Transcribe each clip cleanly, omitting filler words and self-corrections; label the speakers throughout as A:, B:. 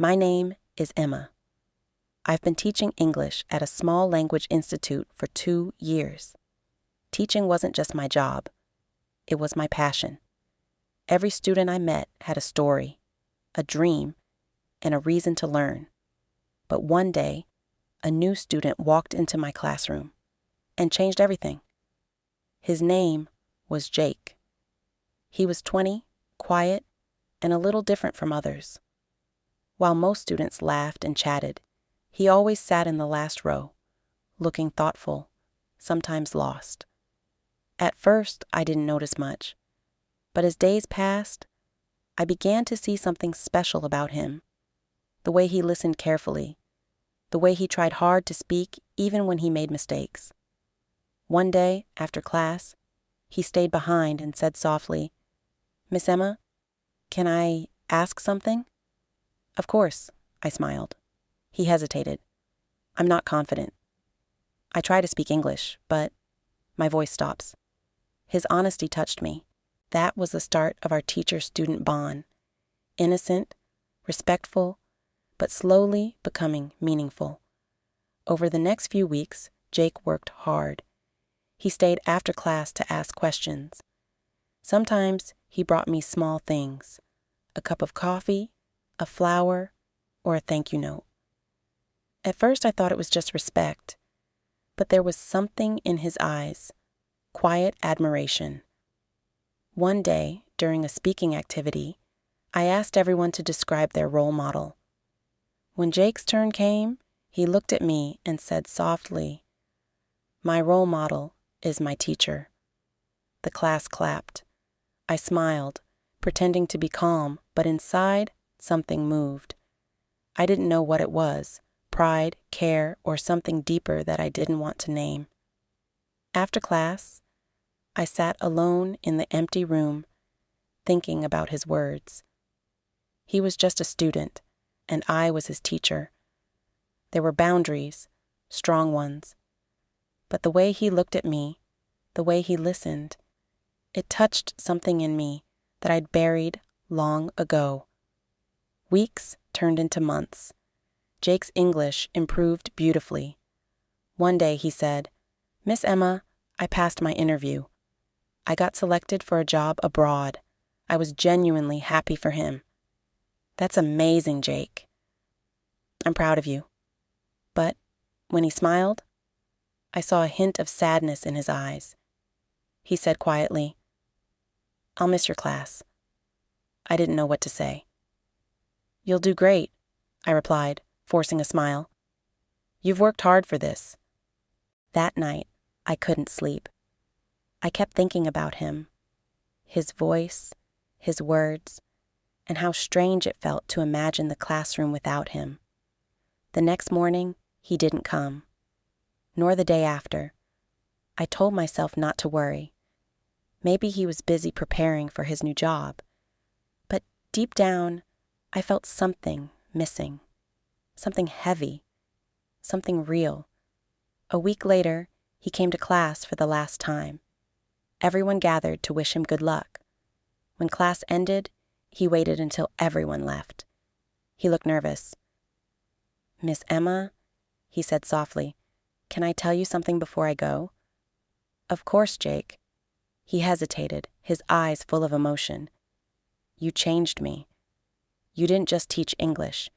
A: My name is Emma. I've been teaching English at a small language institute for 2 years. Teaching wasn't just my job. It was my passion. Every student I met had a story, a dream, and a reason to learn. But one day, a new student walked into my classroom and changed everything. His name was Jake. He was 20, quiet, and a little different from others. While most students laughed and chatted, he always sat in the last row, looking thoughtful, sometimes lost. At first, I didn't notice much, but as days passed, I began to see something special about him. The way he listened carefully, the way he tried hard to speak even when he made mistakes. One day, after class, he stayed behind and said softly, "Miss Emma, can I ask something?" "Of course," I smiled. He hesitated. "I'm not confident. I try to speak English, but..." My voice stops. His honesty touched me. That was the start of our teacher-student bond. Innocent, respectful, but slowly becoming meaningful. Over the next few weeks, Jake worked hard. He stayed after class to ask questions. Sometimes he brought me small things, a cup of coffee, a flower, or a thank you note. At first I thought it was just respect, but there was something in his eyes, quiet admiration. One day, during a speaking activity, I asked everyone to describe their role model. When Jake's turn came, he looked at me and said softly, "My role model is my teacher." The class clapped. I smiled, pretending to be calm, but inside, something moved. I didn't know what it was, pride, care, or something deeper that I didn't want to name. After class, I sat alone in the empty room, thinking about his words. He was just a student, and I was his teacher. There were boundaries, strong ones. But the way he looked at me, the way he listened, it touched something in me that I'd buried long ago. Weeks turned into months. Jake's English improved beautifully. One day he said, "Miss Emma, I passed my interview. I got selected for a job abroad. I was genuinely happy for him." "That's amazing, Jake." "I'm proud of you." But when he smiled, I saw a hint of sadness in his eyes. He said quietly, "I'll miss your class." I didn't know what to say. "You'll do great," I replied, forcing a smile. "You've worked hard for this." That night, I couldn't sleep. I kept thinking about him, his voice, his words, and how strange it felt to imagine the classroom without him. The next morning, he didn't come, nor the day after. I told myself not to worry. Maybe he was busy preparing for his new job. But deep down, I felt something missing, something heavy, something real. A week later, he came to class for the last time. Everyone gathered to wish him good luck. When class ended, he waited until everyone left. He looked nervous. "Miss Emma," he said softly, "can I tell you something before I go?" "Of course, Jake." He hesitated, his eyes full of emotion. "You changed me. You didn't just teach English.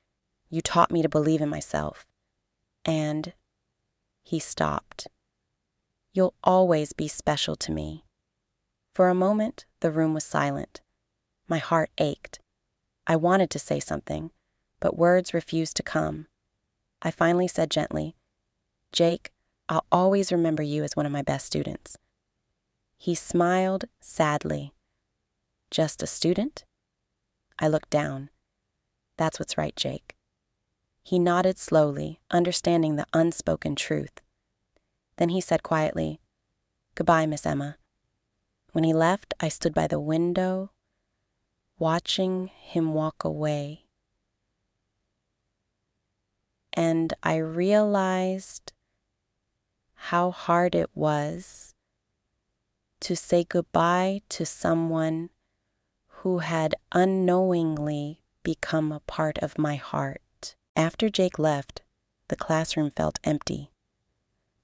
A: You taught me to believe in myself. And..." He stopped. "You'll always be special to me." For a moment, the room was silent. My heart ached. I wanted to say something, but words refused to come. I finally said gently, "Jake, I'll always remember you as one of my best students." He smiled sadly. "Just a student?" I looked down. "That's what's right, Jake." He nodded slowly, understanding the unspoken truth. Then he said quietly, "Goodbye, Miss Emma." When he left, I stood by the window, watching him walk away. And I realized how hard it was to say goodbye to someone who had unknowingly become a part of my heart. After Jake left, the classroom felt empty.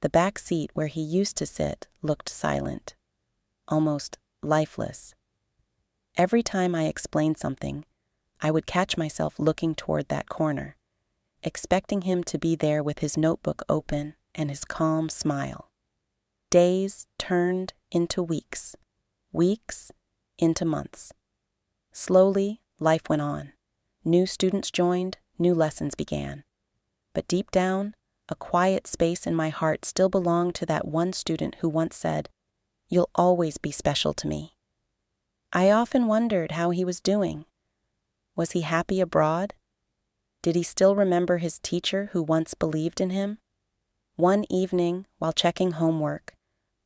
A: The back seat where he used to sit looked silent, almost lifeless. Every time I explained something, I would catch myself looking toward that corner, expecting him to be there with his notebook open and his calm smile. Days turned into weeks, weeks into months. Slowly, life went on. New students joined, new lessons began. But deep down, a quiet space in my heart still belonged to that one student who once said, "You'll always be special to me." I often wondered how he was doing. Was he happy abroad? Did he still remember his teacher who once believed in him? One evening, while checking homework,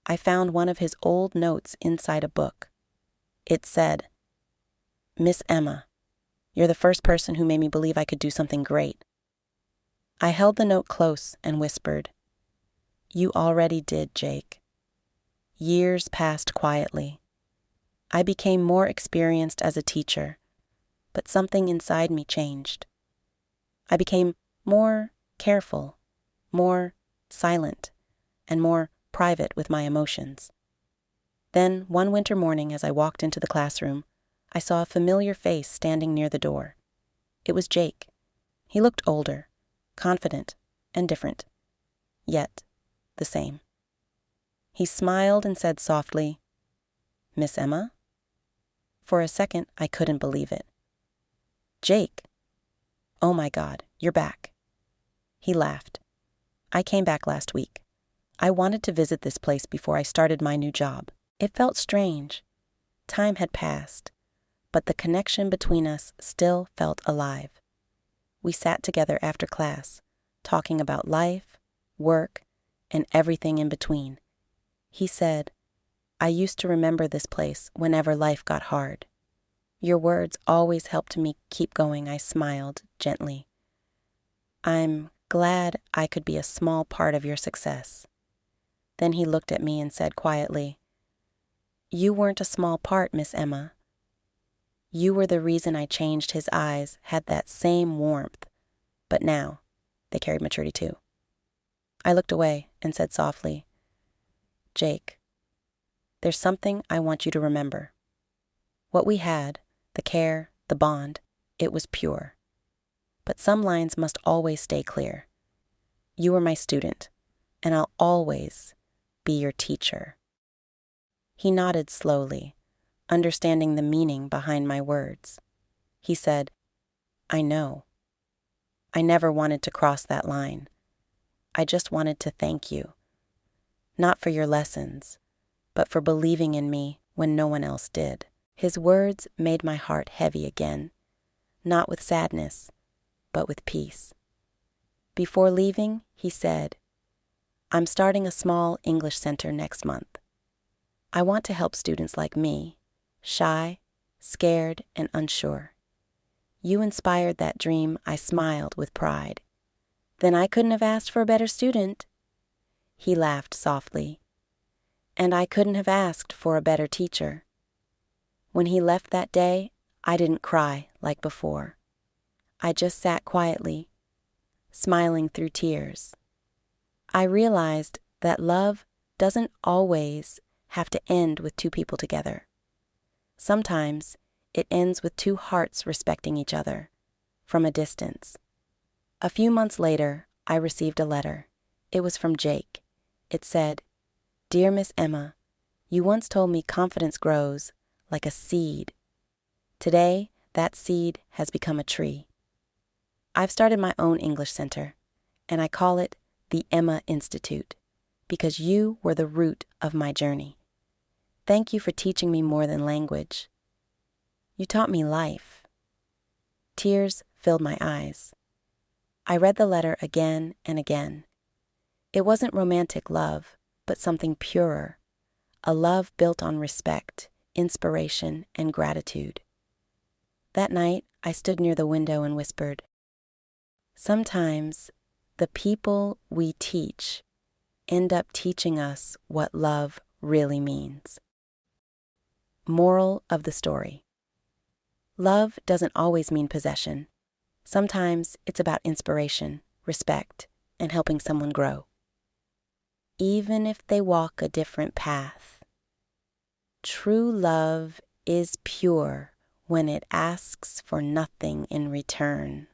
A: I found one of his old notes inside a book. It said, "Miss Emma, you're the first person who made me believe I could do something great." I held the note close and whispered, "You already did, Jake." Years passed quietly. I became more experienced as a teacher, but something inside me changed. I became more careful, more silent, and more private with my emotions. Then, one winter morning as I walked into the classroom, I saw a familiar face standing near the door. It was Jake. He looked older, confident, and different, yet the same. He smiled and said softly, "Miss Emma?" For a second, I couldn't believe it. "Jake! Oh my God, you're back." He laughed. "I came back last week. I wanted to visit this place before I started my new job. It felt strange. Time had passed, but the connection between us still felt alive. We sat together after class, talking about life, work, and everything in between. He said, "I used to remember this place whenever life got hard." "Your words always helped me keep going," I smiled gently. "I'm glad I could be a small part of your success." Then he looked at me and said quietly, "You weren't a small part, Miss Emma. You were the reason I changed." His eyes had that same warmth, but now they carried maturity too. I looked away and said softly, "Jake, there's something I want you to remember. What we had, the care, the bond, it was pure. But some lines must always stay clear. You were my student, and I'll always be your teacher." He nodded slowly, understanding the meaning behind my words. He said, "I know. I never wanted to cross that line. I just wanted to thank you. Not for your lessons, but for believing in me when no one else did." His words made my heart heavy again, not with sadness, but with peace. Before leaving, he said, "I'm starting a small English center next month. I want to help students like me, shy, scared, and unsure. You inspired that dream." I smiled with pride. "Then I couldn't have asked for a better student." He laughed softly. "And I couldn't have asked for a better teacher." When he left that day, I didn't cry like before. I just sat quietly, smiling through tears. I realized that love doesn't always have to end with two people together. Sometimes it ends with two hearts respecting each other from a distance. A few months later, I received a letter. It was from Jake. It said, "Dear Miss Emma, you once told me confidence grows like a seed. Today, that seed has become a tree. I've started my own English center, and I call it the Emma Institute, because you were the root of my journey. Thank you for teaching me more than language. You taught me life." Tears filled my eyes. I read the letter again and again. It wasn't romantic love, but something purer, a love built on respect, inspiration, and gratitude. That night, I stood near the window and whispered, "Sometimes the people we teach end up teaching us what love really means." Moral of the story: Love doesn't always mean possession. Sometimes it's about inspiration, respect, and helping someone grow. Even if they walk a different path. True love is pure when it asks for nothing in return.